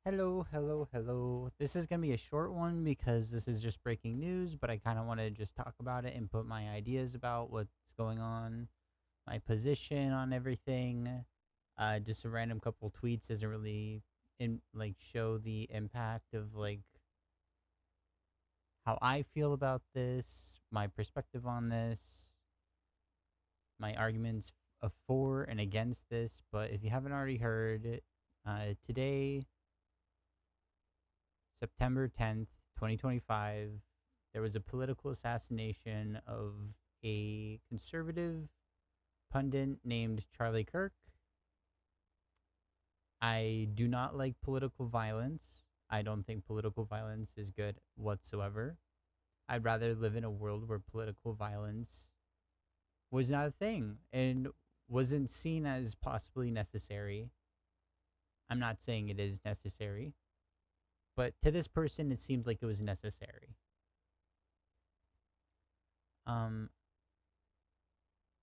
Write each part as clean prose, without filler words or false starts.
Hello, hello, hello. This is going to be a short one because this is just breaking news, but I kind of want to just talk about it and put my ideas about what's going on, my position on everything. Just a random couple tweets doesn't really show the impact of how I feel about this, my perspective on this, my arguments of for and against this. But if you haven't already heard, today September 10th, 2025, there was a political assassination of a conservative pundit named Charlie Kirk. I do not like political violence. I don't think political violence is good whatsoever. I'd rather live in a world where political violence was not a thing and wasn't seen as possibly necessary. I'm not saying it is necessary, but to this person, it seemed like it was necessary. Um,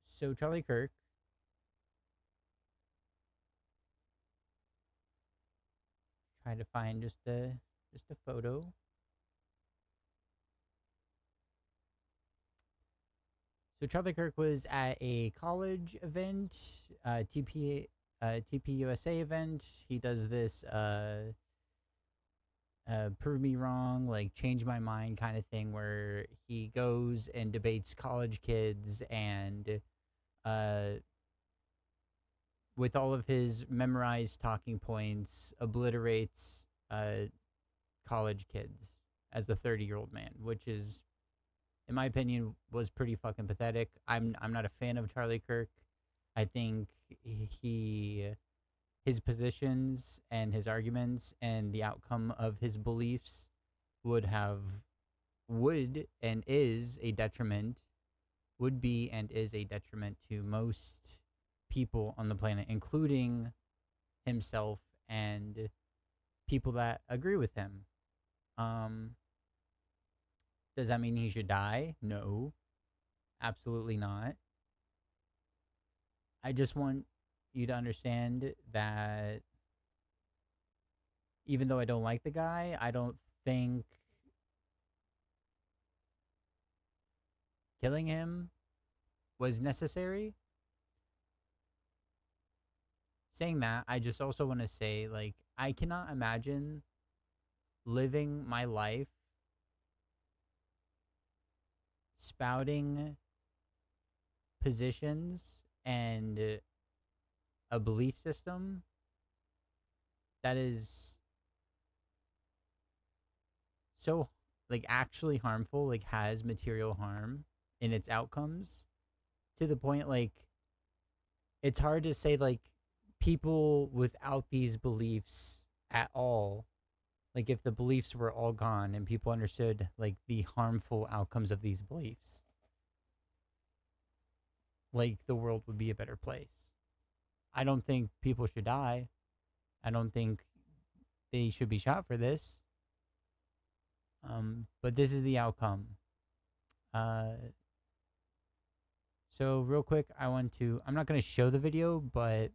so Charlie Kirk, try to find just a photo. So Charlie Kirk was at a college event, TPUSA event. He does this prove me wrong, like change my mind kind of thing, where he goes and debates college kids and uh, with all of his memorized talking points, obliterates college kids as the 30-year-old man, which is, in my opinion, was pretty fucking pathetic. I'm not a fan of Charlie Kirk. I think he his positions and his arguments and the outcome of his beliefs would have would and is a detriment would be and is a detriment to most people on the planet, including himself and people that agree with him. Um, does that mean he should die? No, absolutely not. I just want you to understand that even though I don't like the guy, I don't think killing him was necessary. Saying that, I just also want to say, like, I cannot imagine living my life spouting positions and a belief system that is so, like, actually harmful, like, has material harm in its outcomes, to the point, like, it's hard to say, like, people without these beliefs at all, like, if the beliefs were all gone and people understood, like, the harmful outcomes of these beliefs, like, the world would be a better place. I don't think people should die. I don't think they should be shot for this. But this is the outcome. Uh, so real quick, I'm not going to show the video, but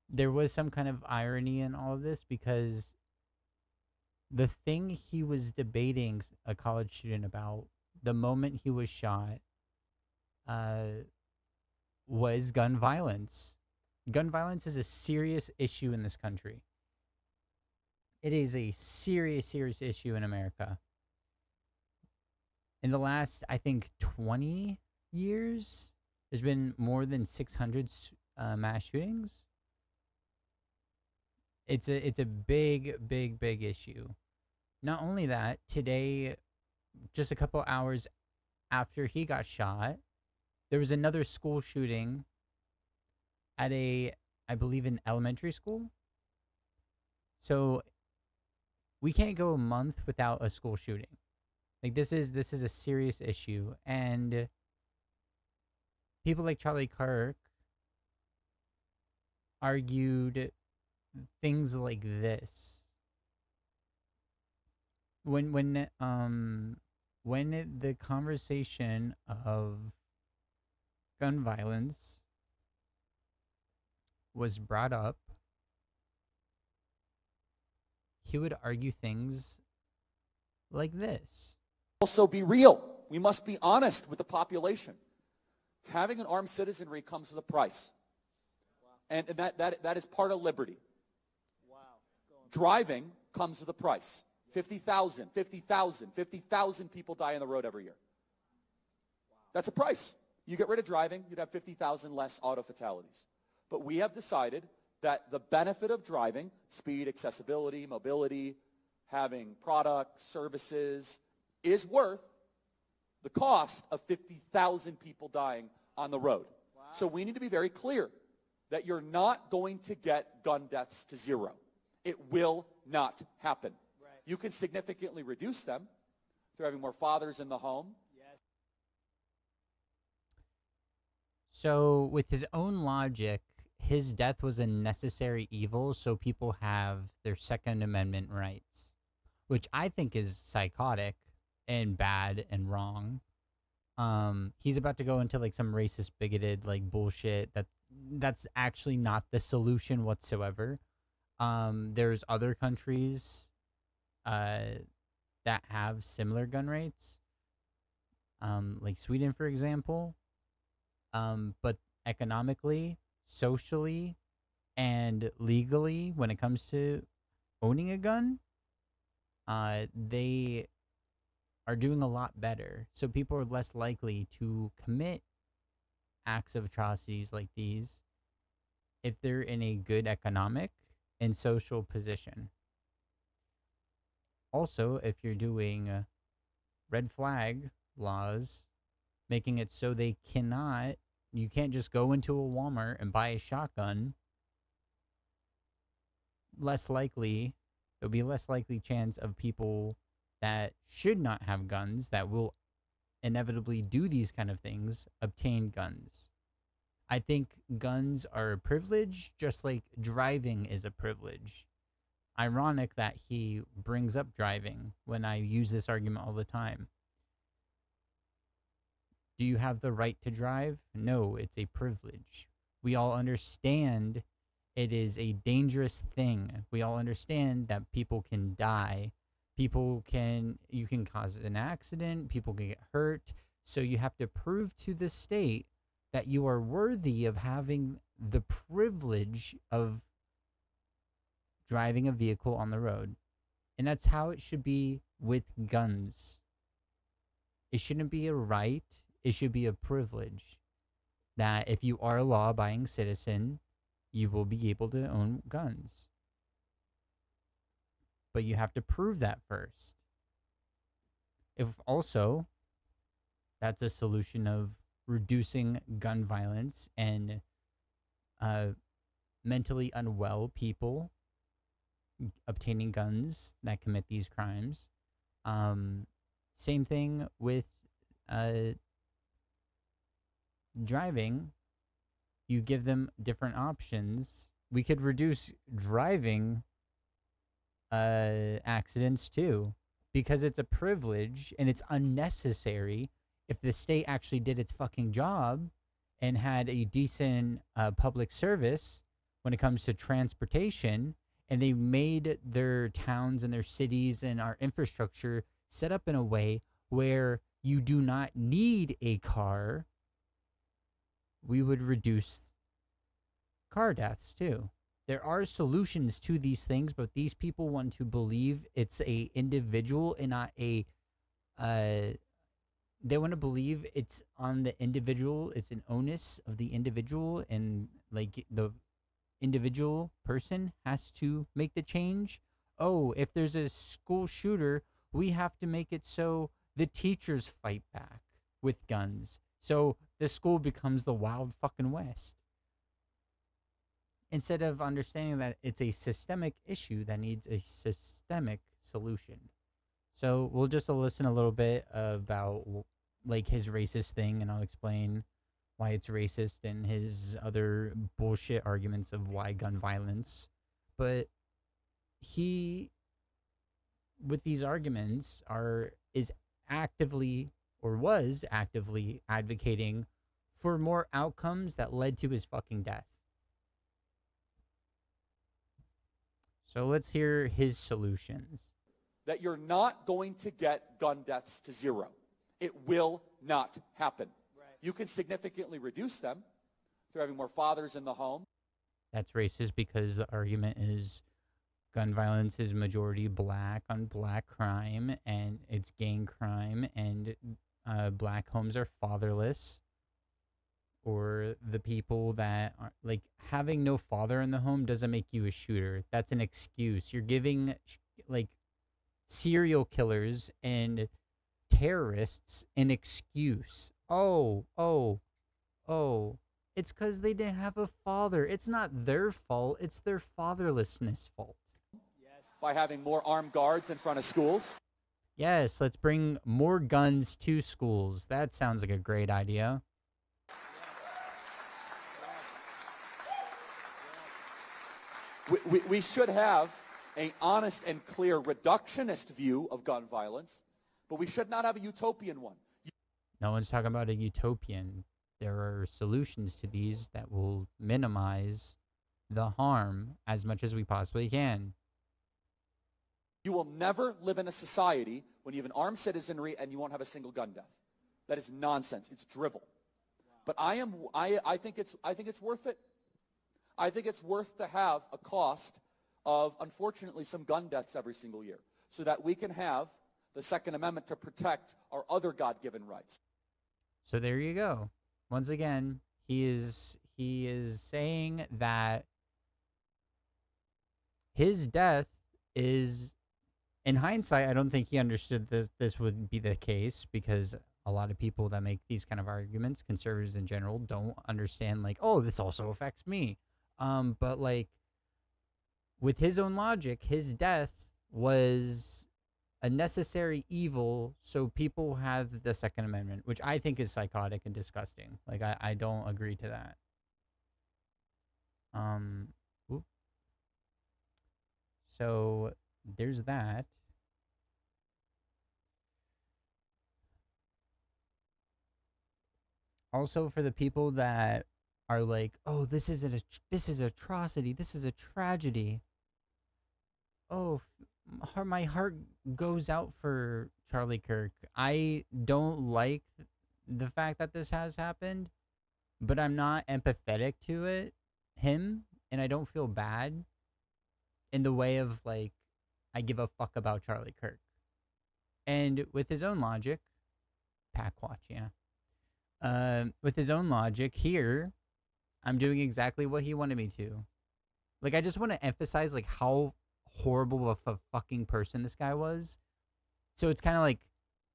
there was some kind of irony in all of this because the thing he was debating a college student about the moment he was shot uh, was gun violence. Gun violence is a serious issue in this country. It is a serious, serious issue in America. In the last, I think, 20 years, there's been more than 600 mass shootings. It's a big, big, big issue. Not only that, today, just a couple hours after he got shot, there was another school shooting at I believe, an elementary school. So we can't go a month without a school shooting. Like, this is a serious issue, and people like Charlie Kirk argued things like this when the conversation of gun violence was brought up. he would argue things like this. Also be real. We must be honest with the population. Having an armed citizenry comes with a price. And that is part of liberty. Driving comes with a price. 50,000 people die on the road every year. That's a price. You get rid of driving, you'd have 50,000 less auto fatalities. But we have decided that the benefit of driving, speed, accessibility, mobility, having products, services, is worth the cost of 50,000 people dying on the road. Wow. So we need to be very clear that you're not going to get gun deaths to zero. It will not happen. Right. You can significantly reduce them through having more fathers in the home. Yes. So with his own logic, his death was a necessary evil so people have their Second Amendment rights, which I think is psychotic and bad and wrong. He's about to go into like some racist, bigoted like bullshit that's actually not the solution whatsoever. There's other countries that have similar gun rates, like Sweden, for example. But economically, socially, and legally, when it comes to owning a gun, they are doing a lot better. So people are less likely to commit acts of atrocities like these if they're in a good economic and social position. Also, if you're doing red flag laws, making it so you can't just go into a Walmart and buy a shotgun, there'll be less likely chance of people that should not have guns, that will inevitably do these kind of things, obtain guns. I think guns are a privilege, just like driving is a privilege. Ironic that he brings up driving when I use this argument all the time. Do you have the right to drive? No, it's a privilege. We all understand it is a dangerous thing. We all understand that people can die. You can cause an accident, people can get hurt. So you have to prove to the state that you are worthy of having the privilege of driving a vehicle on the road. And that's how it should be with guns. It shouldn't be a right, it should be a privilege. That if you are a law-abiding citizen, you will be able to own guns. But you have to prove that first. If also, that's a solution of reducing gun violence and mentally unwell people obtaining guns that commit these crimes. Same thing with driving. You give them different options. We could reduce driving accidents too, because it's a privilege and it's unnecessary. If the state actually did its fucking job and had a decent public service when it comes to transportation, and they made their towns and their cities and our infrastructure set up in a way where you do not need a car, we would reduce car deaths too. There are solutions to these things, but these people want to believe it's a individual and not a they want to believe it's on the individual, it's an onus of the individual, and like the individual person has to make the change. Oh, if there's a school shooter, we have to make it so the teachers fight back with guns. So the school becomes the Wild fucking West. Instead of understanding that it's a systemic issue that needs a systemic solution. So we'll just listen a little bit about like his racist thing, and I'll explain why it's racist and his other bullshit arguments of why gun violence. But he, with these arguments, is actively or was actively advocating for more outcomes that led to his fucking death. So let's hear his solutions. That you're not going to get gun deaths to zero. It will not happen. Right. You can significantly reduce them through having more fathers in the home. That's racist because the argument is gun violence is majority black on black crime, and it's gang crime, and black homes are fatherless, or the people that are like having no father in the home doesn't make you a shooter. That's an excuse. You're giving like serial killers and terrorists an excuse. Oh, it's because they didn't have a father. It's not their fault. It's their fatherlessness fault. Yes. By having more armed guards in front of schools. Yes, let's bring more guns to schools. That sounds like a great idea. We should have an honest and clear reductionist view of gun violence, but we should not have a utopian one. No one's talking about a utopian. There are solutions to these that will minimize the harm as much as we possibly can. You will never live in a society when you have an armed citizenry and you won't have a single gun death. That is nonsense. It's drivel. But I think it's worth it. I think it's worth to have a cost of, unfortunately, some gun deaths every single year so that we can have the Second Amendment to protect our other God-given rights. So there you go. Once again, he is saying that his death is, in hindsight, I don't think he understood this would be the case, because a lot of people that make these kind of arguments, conservatives in general, don't understand, like, oh, this also affects me. But like with his own logic, his death was a necessary evil, so people have the Second Amendment, which I think is psychotic and disgusting. Like I don't agree to that. Oop. So there's that. Also, for the people that are like, "Oh, this is atrocity. This is a tragedy." Oh, my heart goes out for Charlie Kirk. I don't like the fact that this has happened, but I'm not empathetic to him, and I don't feel bad in the way of like I give a fuck about Charlie Kirk. And with his own logic, pack watch, yeah. With his own logic here, I'm doing exactly what he wanted me to. Like, I just want to emphasize like how horrible of a fucking person this guy was. So it's kind of like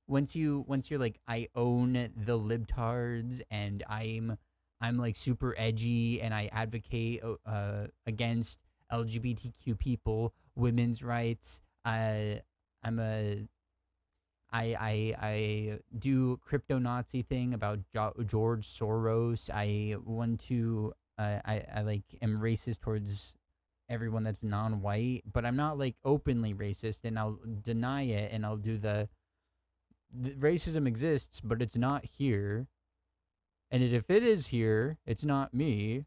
once you're like, I own the libtards and I'm like super edgy and I advocate against LGBTQ people, women's rights. I'm a I do crypto Nazi thing about George Soros. I want to I like am racist towards everyone that's non-white, but I'm not like openly racist, and I'll deny it, and I'll do the racism exists, but it's not here. And if it is here, it's not me.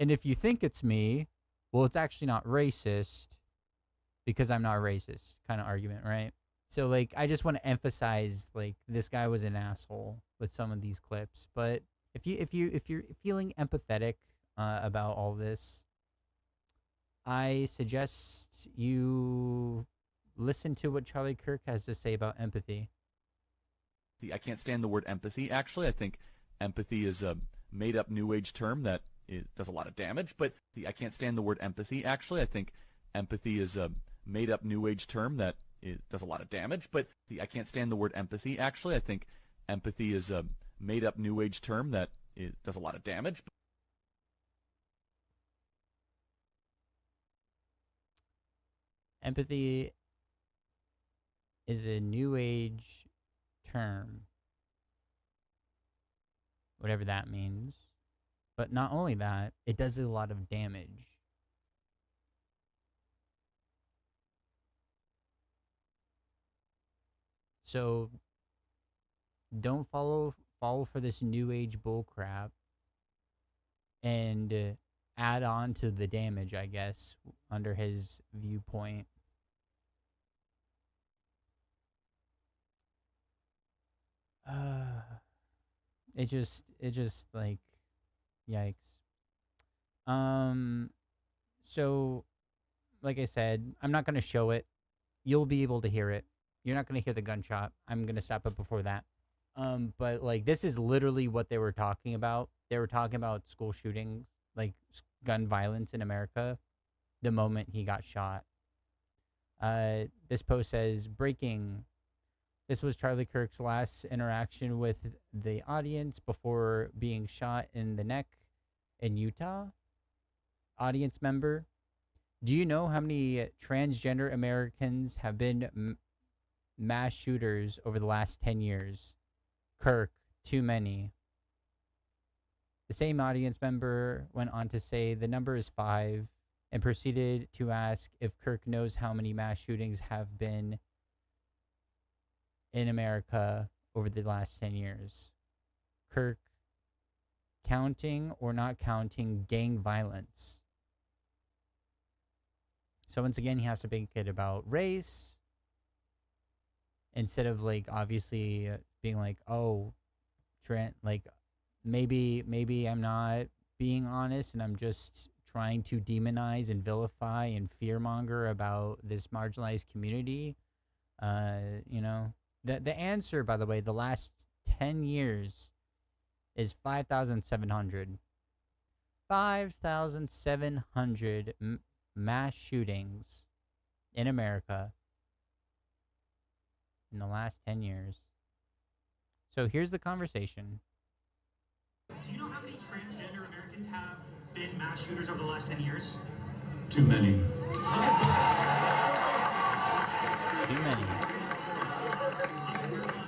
And if you think it's me, well, it's actually not racist because I'm not racist kind of argument, right? So like I just want to emphasize like this guy was an asshole with some of these clips. But if you're feeling empathetic about all this, I suggest you listen to what Charlie Kirk has to say about empathy. I can't stand the word empathy, actually. I think empathy is a made-up New Age term that does a lot of damage. But I can't stand the word empathy, actually. I think empathy is a made-up New Age term that does a lot of damage. But I can't stand the word empathy, actually. I think empathy is a made-up New Age term that does a lot of damage. Empathy is a New Age term, whatever that means. But not only that, it does a lot of damage. So don't fall for this New Age bull crap and add on to the damage, I guess, under his viewpoint. It just like, yikes. Um, so like I said, I'm not gonna show it. You'll be able to hear it. You're not gonna hear the gunshot. I'm gonna stop it before that. But like this is literally what they were talking about. They were talking about school shootings, like gun violence in America, the moment he got shot. This post says, breaking. This was Charlie Kirk's last interaction with the audience before being shot in the neck in Utah. Audience member, do you know how many transgender Americans have been mass shooters over the last 10 years? Kirk, too many. The same audience member went on to say the number is 5 and proceeded to ask if Kirk knows how many mass shootings have been in America over the last 10 years. Kirk, counting or not counting gang violence. So once again, he has to make it about race instead of like obviously being like, oh, Trent, like maybe I'm not being honest and I'm just trying to demonize and vilify and fearmonger about this marginalized community. You know, the answer, by the way, the last 10 years is 5,700. 5,700 mass shootings in America in the last 10 years. So here's the conversation. Do you know how many transgender Americans have been mass shooters over the last 10 years? Too many. Too many.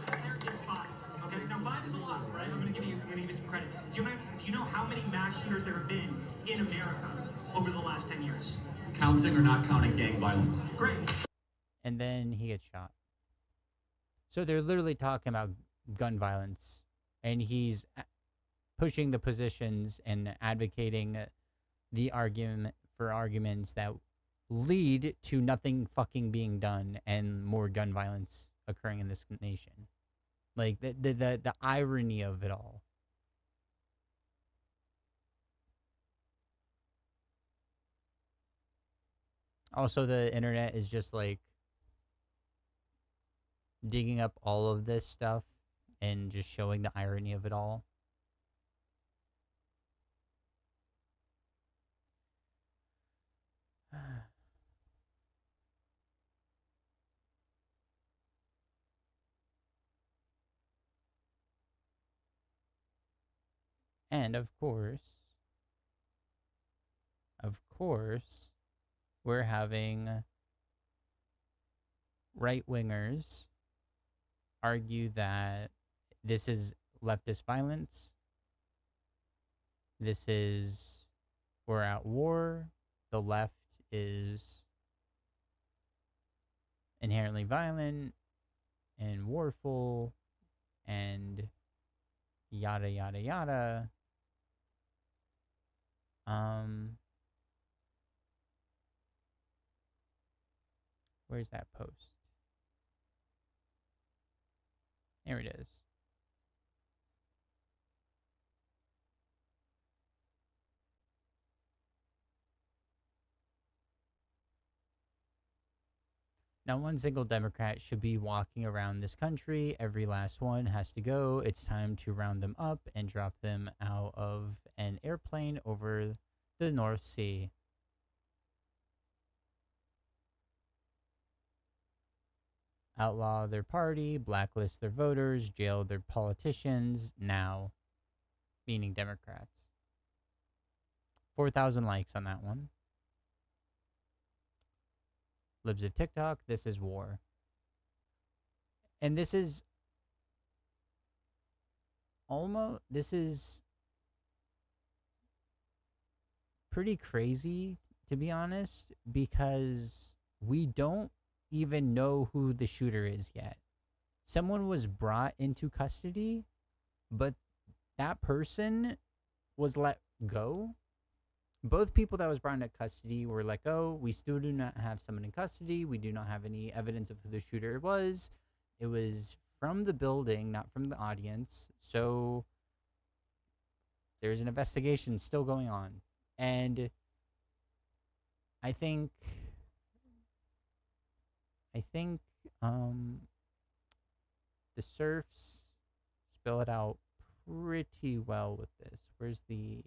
Americans 5. Okay, now 5 is a lot, right? I'm gonna give you some credit. Do you know how many mass shooters there have been in America over the last 10 years? Counting or not counting gang violence? Great. And then he gets shot. So they're literally talking about gun violence, and he's pushing the positions and advocating the arguments that lead to nothing fucking being done and more gun violence occurring in this nation. Like the irony of it all. Also, the internet is just like digging up all of this stuff and just showing the irony of it all. And of course, we're having right wingers argue that this is leftist violence. This is, we're at war. The left is inherently violent and warful and yada, yada, yada. Where's that post? There it is. Now, one single Democrat should be walking around this country. Every last one has to go. It's time to round them up and drop them out of an airplane over the North Sea. Outlaw their party, blacklist their voters, jail their politicians now, meaning Democrats. 4,000 likes on that one. Libs of TikTok, this is war. And this is pretty crazy, to be honest, because we don't even know who the shooter is yet. Someone was brought into custody, but that person was let go both people that was brought into custody were let go. We still do not have someone in custody. We do not have any evidence of who the shooter was. It was from the building, not from the audience. So there's an investigation still going on. And I think the surfs spell it out pretty well with this. Where's the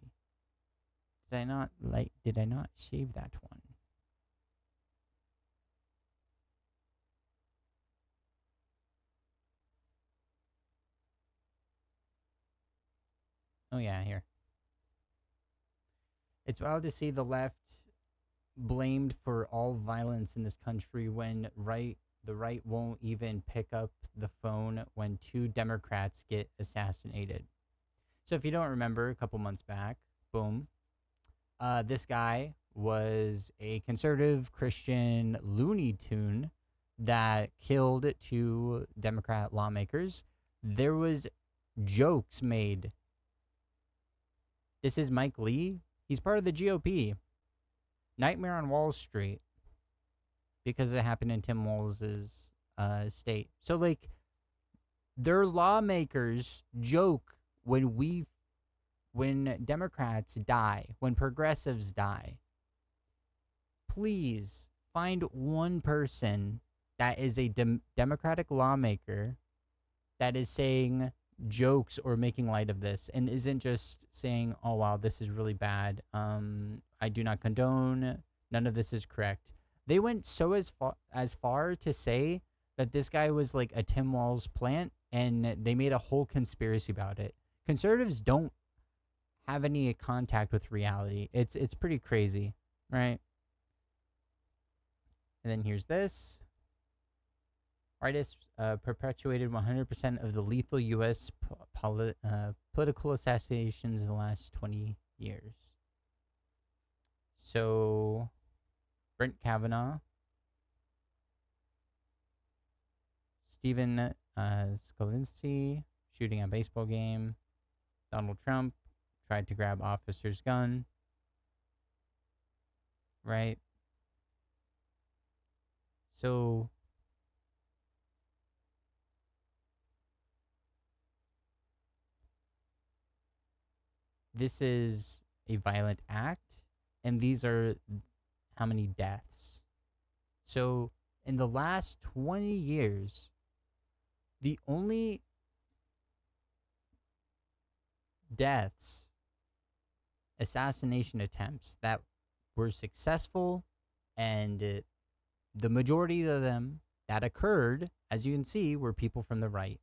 did I not save that one? Oh yeah, here. It's wild to see the left blamed for all violence in this country when the right won't even pick up the phone when two Democrats get assassinated. So if you don't remember, a couple months back, boom, this guy was a conservative Christian Looney Tune that killed two Democrat lawmakers. There was jokes made. This is Mike Lee. He's part of the GOP. Nightmare on Wall Street, because it happened in Tim Walz's state. So, like, their lawmakers joke when Democrats die, when progressives die. Please find one person that is a Democratic lawmaker that is saying jokes or making light of this and isn't just saying, oh wow, this is really bad, I do not condone, none of this is correct. They went so as far to say that this guy was like a Tim Walz plant, and they made a whole conspiracy about it. Conservatives don't have any contact with reality. It's pretty crazy, right? And then here's this. Artists perpetuated 100% of the lethal U.S. Political assassinations in the last 20 years. So, Brent Kavanaugh, Stephen Skalinsky shooting a baseball game, Donald Trump tried to grab officer's gun, right? So, this is a violent act, and these are how many deaths. So, in the last 20 years, the only deaths, assassination attempts that were successful, and the majority of them that occurred, as you can see, were people from the right.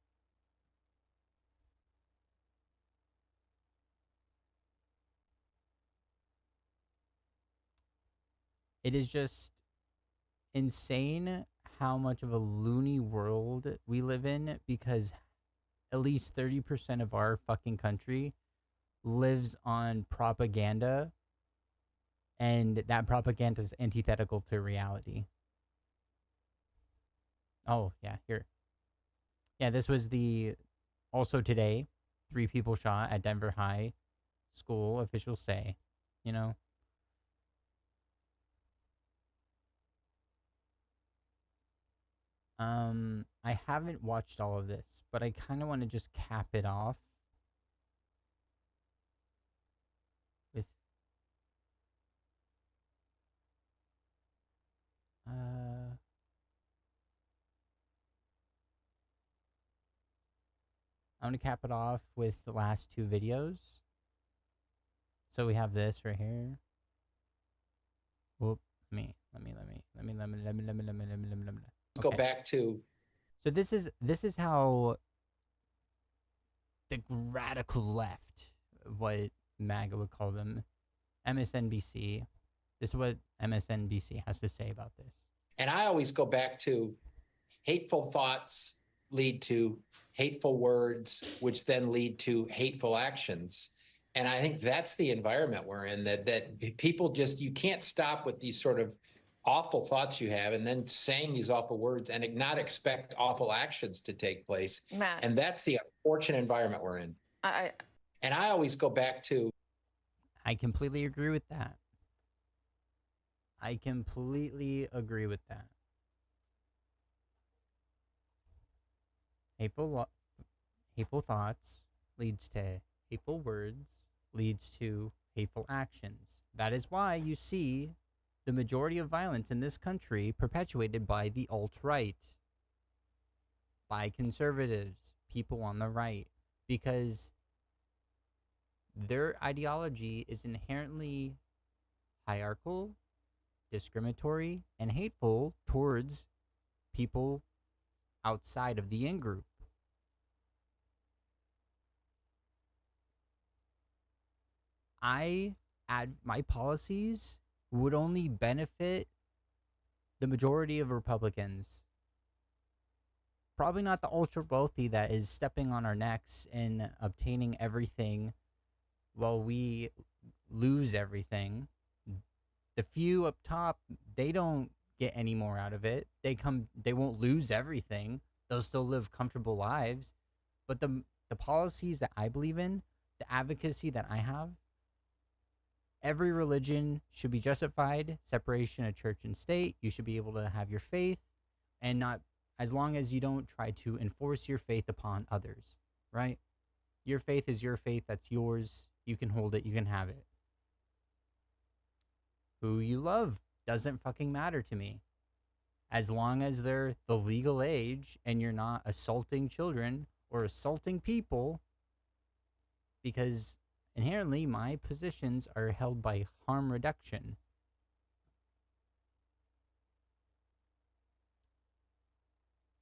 It is just insane how much of a loony world we live in, because at least 30% of our fucking country lives on propaganda, and that propaganda is antithetical to reality. Oh, yeah, here. Yeah, this was also today, 3 people shot at Denver High School, officials say, you know? I haven't watched all of this, but I kind of want to just cap it off with I'm going to cap it off with the last 2 videos. So we have this right here. Whoop, let me. Go back to. So this is how the radical left, what MAGA would call them, MSNBC. This is what MSNBC has to say about this. And I always go back to hateful thoughts lead to hateful words, which then lead to hateful actions. And I think that's the environment we're in, that people just, you can't stop with these sort of awful thoughts you have and then saying these awful words and not expect awful actions to take place. Matt. And that's the unfortunate environment we're in. And I always go back to. I completely agree with that. I completely agree with that. Hateful thoughts leads to hateful words, leads to hateful actions. That is why you see the majority of violence in this country perpetuated by the alt-right, by conservatives, people on the right, because their ideology is inherently hierarchical, discriminatory, and hateful towards people outside of the in group. My policies would only benefit the majority of Republicans. Probably not the ultra wealthy that is stepping on our necks and obtaining everything while we lose everything. The few up top, they don't get any more out of it. They won't lose everything. They'll still live comfortable lives. But the policies that I believe in, the advocacy that I have, every religion should be justified, separation of church and state. You should be able to have your faith and not, as long as you don't try to enforce your faith upon others, right? Your faith is your faith. That's yours. You can hold it. You can have it. Who you love doesn't fucking matter to me. As long as they're the legal age and you're not assaulting children or assaulting people, because inherently my positions are held by harm reduction.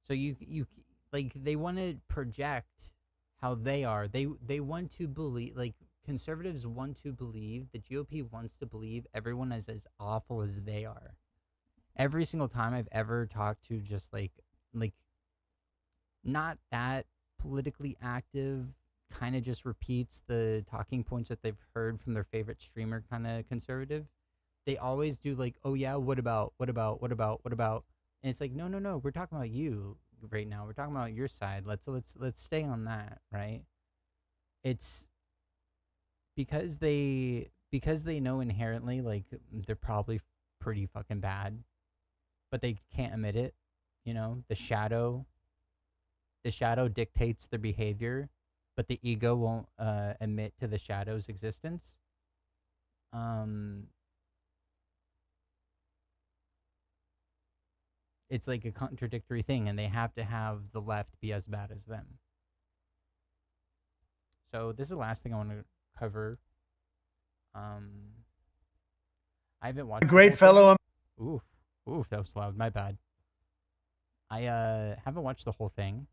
So you like, they want to project how they are. They want to believe, like, conservatives want to believe, the GOP wants to believe everyone is as awful as they are. Every single time I've ever talked to just like not that politically active, kind of just repeats the talking points that they've heard from their favorite streamer kind of conservative, they always do like, oh yeah, what about? And it's like, no, we're talking about you right now. We're talking about your side. Let's stay on that, right? It's because they know inherently, like, they're probably pretty fucking bad, but they can't admit it. You know, the shadow dictates their behavior, but the ego won't admit to the shadow's existence. It's like a contradictory thing, and they have to have the left be as bad as them. So this is the last thing I want to cover. I haven't watched A great fellow. Oof, that was loud. My bad. I haven't watched the whole thing.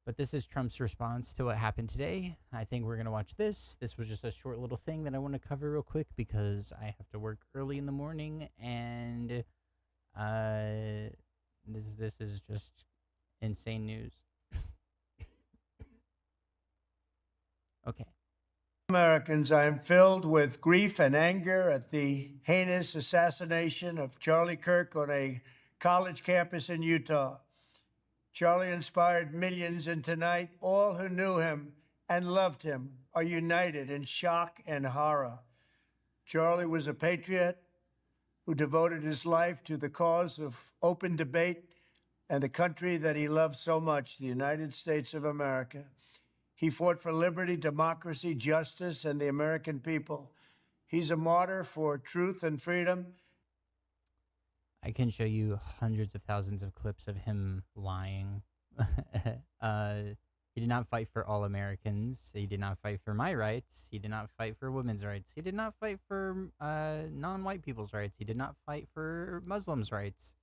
But this is Trump's response to what happened today. I think we're going to watch this. This was just a short little thing that I want to cover real quick because I have to work early in the morning, and this is just insane news. Okay. Americans, I am filled with grief and anger at the heinous assassination of Charlie Kirk on a college campus in Utah. Charlie inspired millions, and tonight, all who knew him and loved him are united in shock and horror. Charlie was a patriot who devoted his life to the cause of open debate and the country that he loved so much, the United States of America. He fought for liberty, democracy, justice, and the American people. He's a martyr for truth and freedom. I can show you hundreds of thousands of clips of him lying. He did not fight for all Americans. He did not fight for my rights. He did not fight for women's rights. He did not fight for non-white people's rights. He did not fight for Muslims' rights.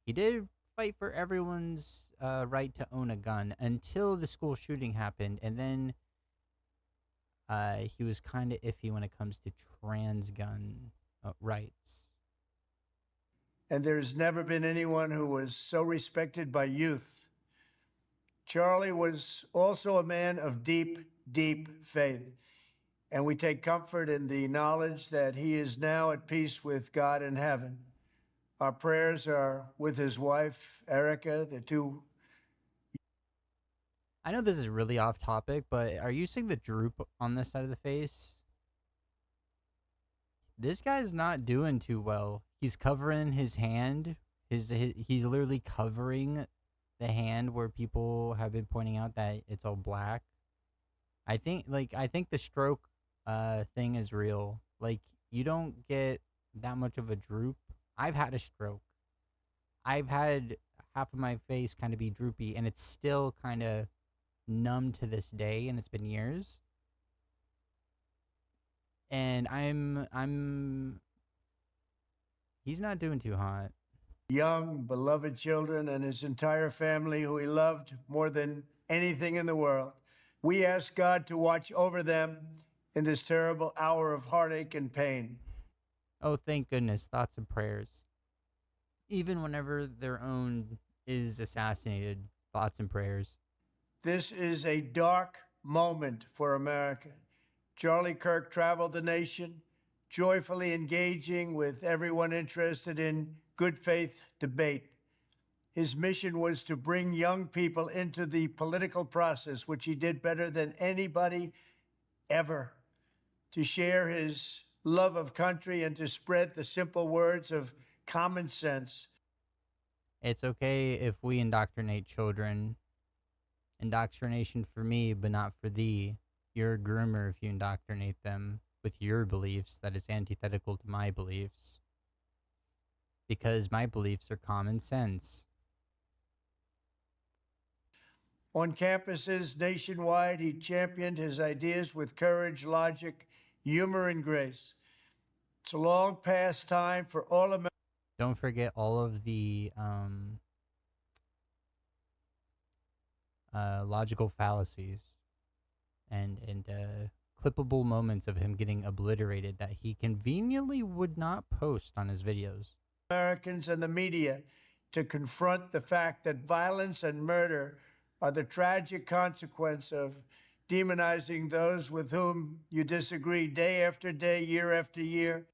He did fight for everyone's right to own a gun until the school shooting happened, and then he was kind of iffy when it comes to trans gun rights. And there's never been anyone who was so respected by youth. Charlie was also a man of deep, deep faith. And we take comfort in the knowledge that he is now at peace with God in heaven. Our prayers are with his wife, Erica, the two. I know this is really off topic, but are you seeing the droop on this side of the face? This guy's not doing too well. He's covering his hand. He's literally covering the hand where people have been pointing out that it's all black. I think the stroke thing is real. Like, you don't get that much of a droop. I've had a stroke. I've had half of my face kind of be droopy, and it's still kind of numb to this day, and it's been years. And he's not doing too hot. Young, beloved children and his entire family who he loved more than anything in the world. We ask God to watch over them in this terrible hour of heartache and pain. Oh, thank goodness. Thoughts and prayers. Even whenever their own is assassinated, thoughts and prayers. This is a dark moment for America. Charlie Kirk traveled the nation, joyfully engaging with everyone interested in good faith debate. His mission was to bring young people into the political process, which he did better than anybody ever, to share his love of country and to spread the simple words of common sense. It's okay if we indoctrinate children. Indoctrination for me, but not for thee. You're a groomer if you indoctrinate them with your beliefs that is antithetical to my beliefs. Because my beliefs are common sense. On campuses nationwide, he championed his ideas with courage, logic, humor, and grace. It's a long past time for all Americans. Don't forget all of the logical fallacies and clippable moments of him getting obliterated that he conveniently would not post on his videos. Americans and the media to confront the fact that violence and murder are the tragic consequence of demonizing those with whom you disagree day after day, year after year.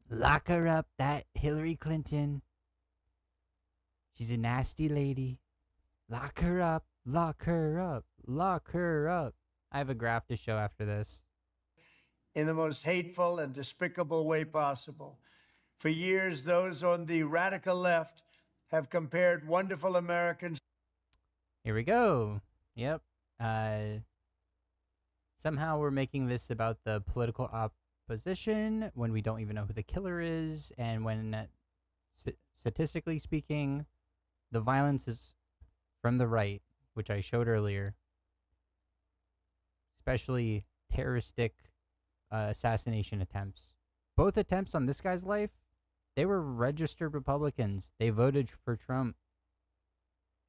Lock her up, that Hillary Clinton. She's a nasty lady. Lock her up, lock her up, lock her up. I have a graph to show after this. In the most hateful and despicable way possible. For years, those on the radical left have compared wonderful Americans. Here we go. Yep. Somehow we're making this about the political opposition when we don't even know who the killer is, and when, statistically speaking, the violence is from the right, which I showed earlier. Especially terroristic assassination attempts. Both attempts on this guy's life, they were registered Republicans. They voted for Trump.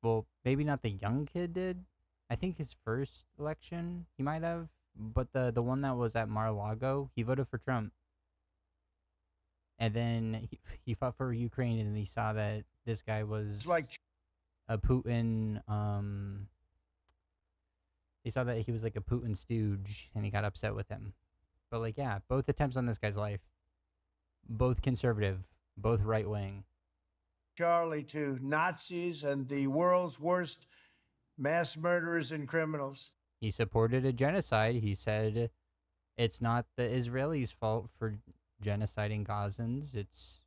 Well, maybe not the young kid did. I think his first election, he might have. But the one that was at Mar-a-Lago, he voted for Trump. And then he fought for Ukraine, and he saw that this guy was like a Putin, he saw that he was like a Putin stooge, and he got upset with him. But like, yeah, both attempts on this guy's life. Both conservative, both right-wing. Charlie to Nazis and the world's worst mass murderers and criminals. He supported a genocide. He said it's not the Israelis' fault for genociding Gazans. It's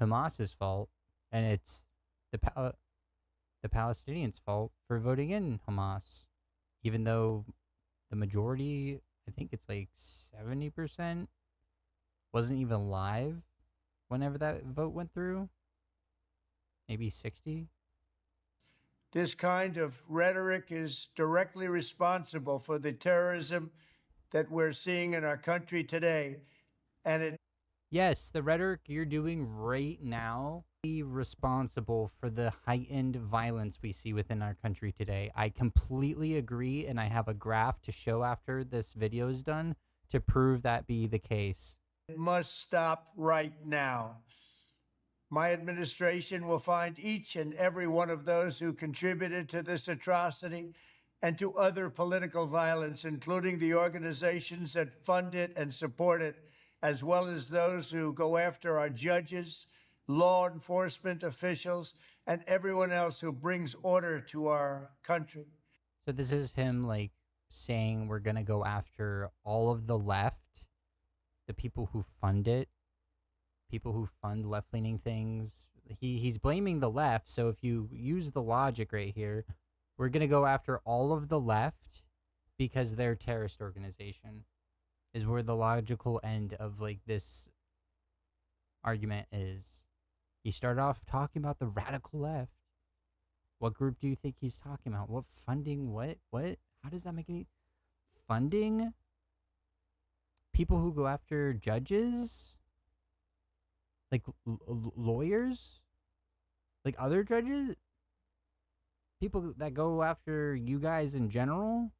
Hamas's fault, and it's the Palestinians' fault for voting in Hamas. Even though the majority, I think it's like 70%, wasn't even live whenever that vote went through. Maybe 60. This kind of rhetoric is directly responsible for the terrorism that we're seeing in our country today. And it Yes, the rhetoric you're doing right now is responsible for the heightened violence we see within our country today. I completely agree, and I have a graph to show after this video is done to prove that be the case. must stop right now. My administration will find each and every one of those who contributed to this atrocity and to other political violence, including the organizations that fund it and support it, as well as those who go after our judges, law enforcement officials, and everyone else who brings order to our country. So this is him like saying we're gonna go after all of the left, the people who fund it, people who fund left leaning things. He's blaming the left. So if you use the logic right here, we're gonna go after all of the left because they're a terrorist organization. Is where the logical end of like this argument is. He started off talking about the radical left. What group do you think he's talking about? What funding? What? How does that make any funding? People who go after judges? Like lawyers? Like other judges? People that go after you guys in general?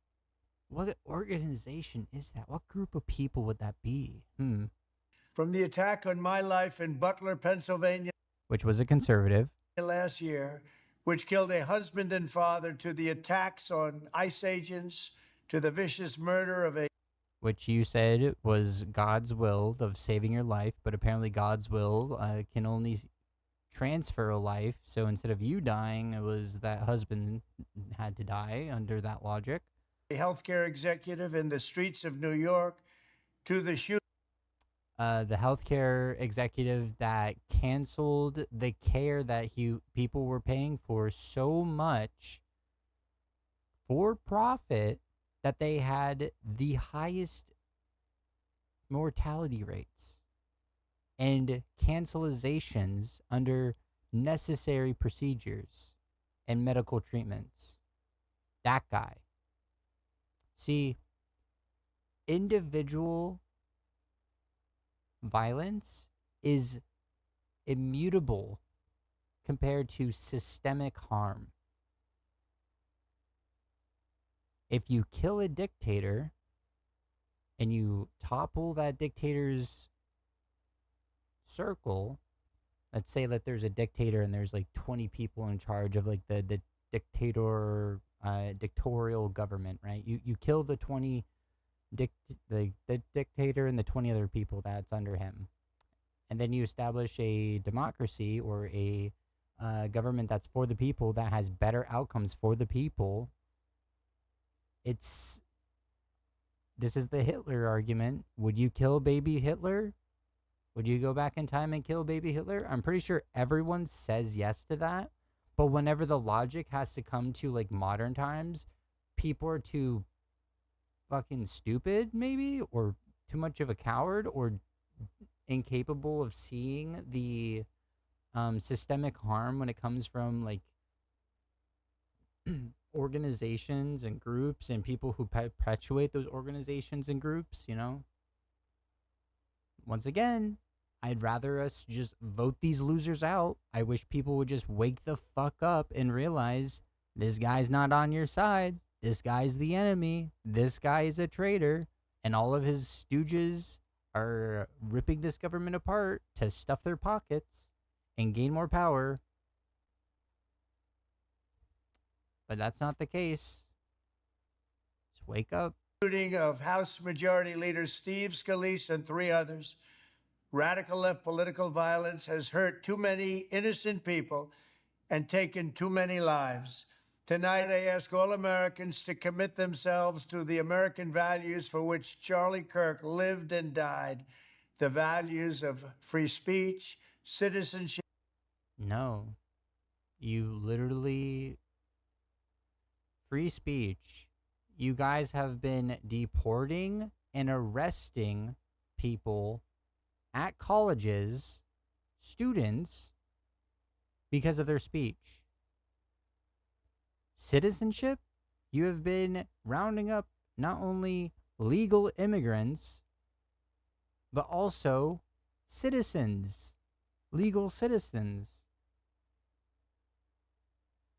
What organization is that? What group of people would that be? From the attack on my life in Butler, Pennsylvania, Which was a conservative. last year, which killed a husband and father, to the attacks on ICE agents, to the vicious murder of a Which you said was God's will of saving your life, but apparently God's will can only transfer a life. So instead of you dying, it was that husband had to die under that logic. healthcare executive in the streets of New York, to the shooting The healthcare executive that canceled the care that people were paying for so much for profit that they had the highest mortality rates and cancelizations under necessary procedures and medical treatments. That guy. See, individual violence is immutable compared to systemic harm. If you kill a dictator and you topple that dictator's circle, let's say that there's a dictator and there's like 20 people in charge of like the dictatorial government, right? You kill the 20 the dictator and the 20 other people that's under him, and then you establish a democracy or a government that's for the people, that has better outcomes for the people. This is the Hitler argument. Would you kill baby Hitler? Would you go back in time and kill baby Hitler? I'm pretty sure everyone says yes to that. But whenever the logic has to come to like modern times, people are too fucking stupid, maybe, or too much of a coward, or incapable of seeing the systemic harm when it comes from like organizations and groups and people who perpetuate those organizations and groups, you know? Once again, I'd rather us just vote these losers out. I wish people would just wake the fuck up and realize this guy's not on your side. This guy's the enemy. This guy is a traitor. And all of his stooges are ripping this government apart to stuff their pockets and gain more power. But that's not the case. Just wake up. shooting of House Majority Leader Steve Scalise and 3 others. Radical left political violence has hurt too many innocent people and taken too many lives. Tonight, I ask all Americans to commit themselves to the American values for which Charlie Kirk lived and died, the values of free speech, citizenship. No. You literally... Free speech. You guys have been deporting and arresting people at colleges, students, because of their speech. Citizenship, you have been rounding up not only legal immigrants, but also citizens, legal citizens.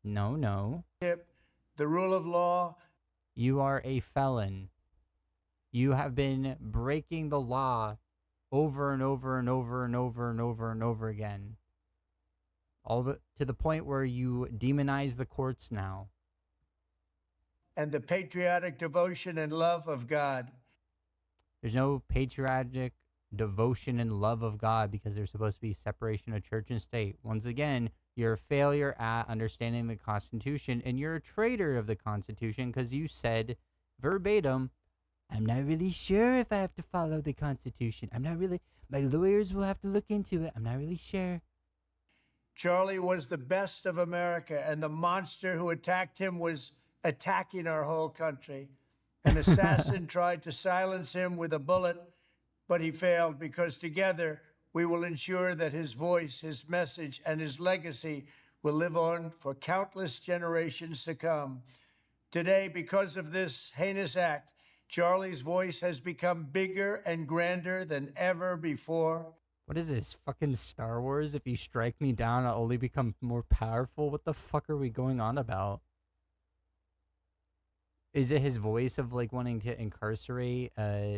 No. The rule of law. You are a felon. You have been breaking the law over and over and over and over and over and over again. To the point where you demonize the courts now. And the patriotic devotion and love of God. There's no patriotic devotion and love of God because there's supposed to be separation of church and state. Once again, You're a failure at understanding the Constitution, and you're a traitor of the Constitution because you said verbatim, I'm not really sure if I have to follow the Constitution. I'm not really, my lawyers will have to look into it. I'm not really sure. Charlie was the best of America, and the monster who attacked him was attacking our whole country. An assassin tried to silence him with a bullet, but he failed because together we will ensure that his voice, his message, and his legacy will live on for countless generations to come. Today, because of this heinous act, Charlie's voice has become bigger and grander than ever before. What is this, fucking Star Wars? If you strike me down, I'll only become more powerful? What the fuck are we going on about? Is it his voice of, like, wanting to incarcerate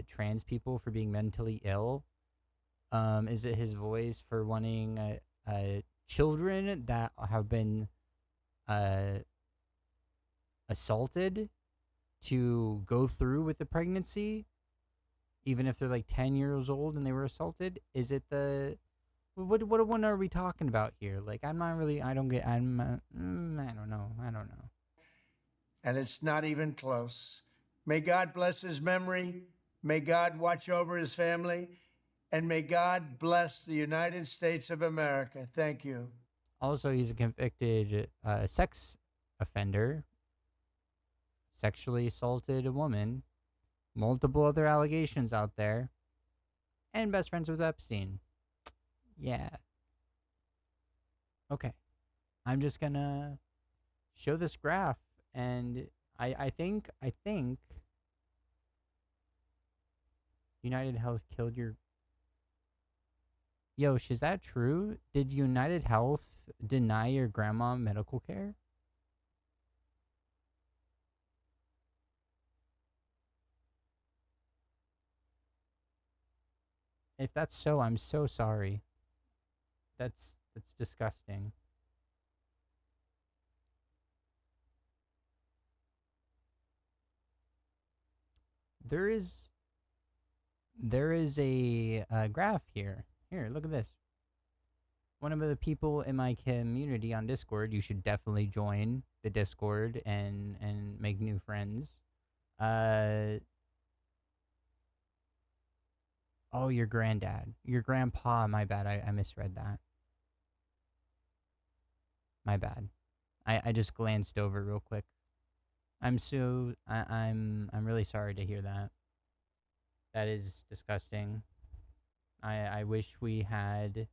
trans people for being mentally ill? Is it his voice for wanting children that have been assaulted to go through with the pregnancy, even if they're like 10 years old and they were assaulted? Is it the what one are we talking about here? Like, I'm not really, I don't get, I don't know. And it's not even close. May God bless his memory. May God watch over his family. And may God bless the United States of America. Thank you. Also, he's a convicted sex offender, sexually assaulted a woman, multiple other allegations out there, and best friends with Epstein. Yeah. Okay. I'm just gonna show this graph, and I think United Health killed your... Yosh, is that true? Did United Health deny your grandma medical care? If that's so, I'm so sorry. That's disgusting. There is a graph here. Here, look at this. One of the people in my community on Discord, you should definitely join the Discord and make new friends. Oh, your granddad. Your grandpa, my bad. I misread that. My bad. I just glanced over real quick. I'm really sorry to hear that. That is disgusting. I wish we had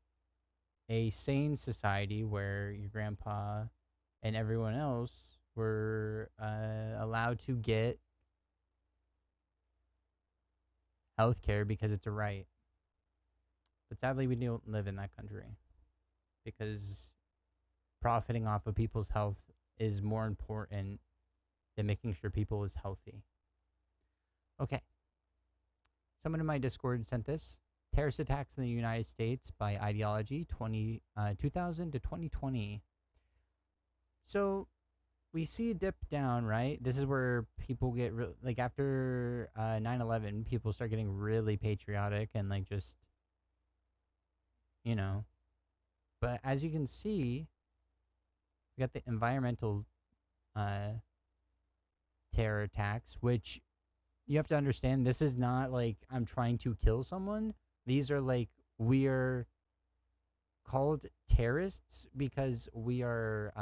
a sane society where your grandpa and everyone else were allowed to get healthcare because it's a right. But sadly, we don't live in that country because profiting off of people's health is more important than making sure people is healthy. Okay. Someone in my Discord sent this. Terrorist attacks in the United States by ideology 2000 to 2020. So we see a dip down, right? This is where people get like after 9/11, people start getting really patriotic and like just, you know. But as you can see, we got the environmental terror attacks, which you have to understand, this is not like I'm trying to kill someone. These are like, we are called terrorists because we are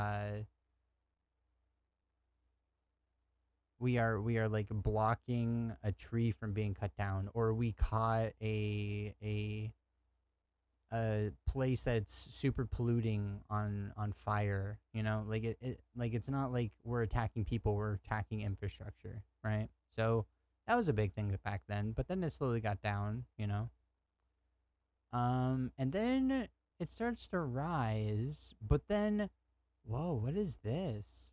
like blocking a tree from being cut down, or we caught a place that's super polluting on fire, you know, like it like it's not like we're attacking people, we're attacking infrastructure, right? So that was a big thing back then, but then it slowly got down, you know. And then it starts to rise, but then, whoa, what is this?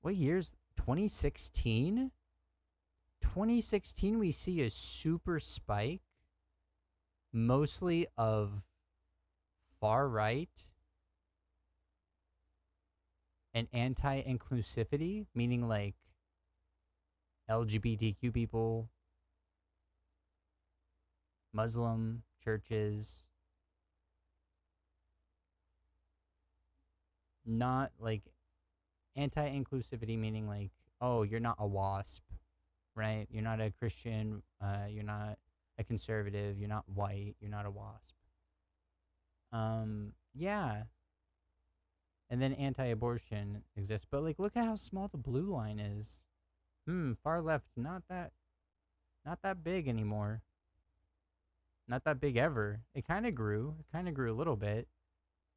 What year's 2016? 2016, we see a super spike, mostly of far right and anti-inclusivity, meaning like LGBTQ people, Muslim churches, not like anti-inclusivity, meaning like, oh, you're not a WASP, right? You're not a Christian. You're not a conservative. You're not white. You're not a WASP. Yeah. And then anti-abortion exists, but like, look at how small the blue line is. Far left, not that big anymore. Not that big ever. It kind of grew. It kind of grew a little bit,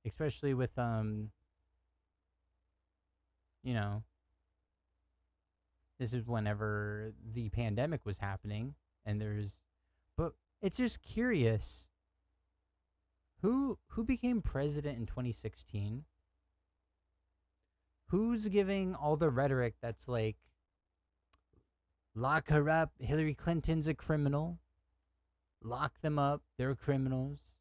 especially with you know, this is whenever the pandemic was happening, and but it's just curious. Who became president in 2016? Who's giving all the rhetoric that's like, lock her up, Hillary Clinton's a criminal, lock them up, they're criminals?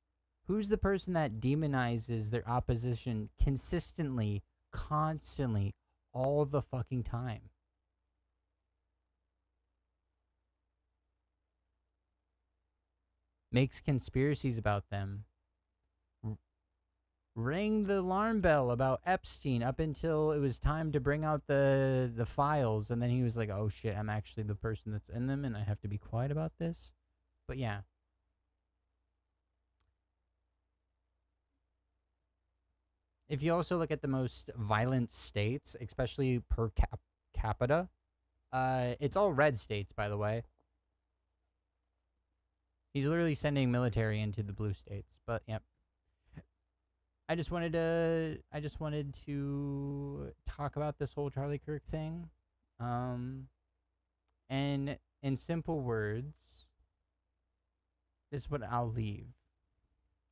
Who's the person that demonizes their opposition consistently, constantly, all the fucking time? Makes conspiracies about them. Ring the alarm bell about Epstein up until it was time to bring out the files, and then he was like, oh shit, I'm actually the person that's in them and I have to be quiet about this. But yeah. If you also look at the most violent states, especially per capita, it's all red states, by the way. He's literally sending military into the blue states. But yep. I just wanted to talk about this whole Charlie Kirk thing. And in simple words, this is what I'll leave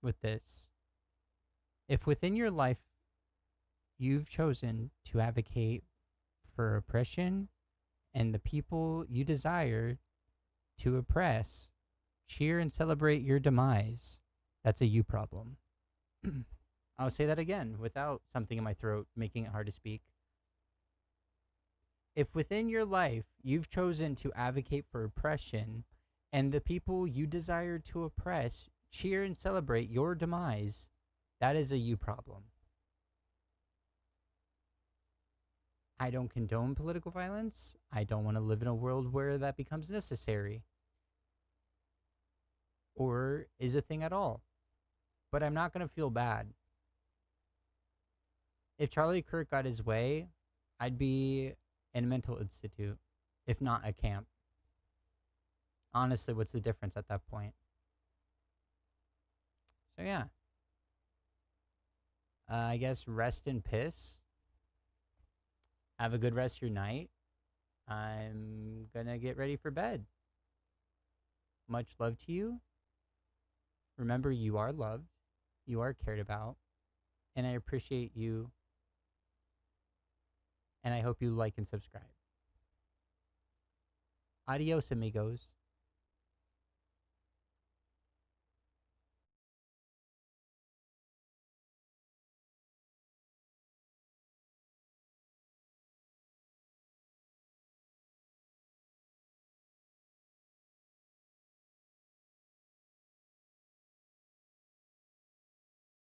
with this. If within your life you've chosen to advocate for oppression and the people you desire to oppress cheer and celebrate your demise, that's a you problem. I'll say that again without something in my throat making it hard to speak. If within your life you've chosen to advocate for oppression and the people you desire to oppress cheer and celebrate your demise, that is a you problem. I don't condone political violence. I don't want to live in a world where that becomes necessary or is a thing at all. But I'm not going to feel bad. If Charlie Kirk got his way, I'd be in a mental institute, if not a camp. Honestly, what's the difference at that point? So yeah. I guess rest and piss. Have a good rest of your night. I'm gonna get ready for bed. Much love to you. Remember, you are loved. You are cared about. And I appreciate you. And I hope you like and subscribe. Adios, amigos.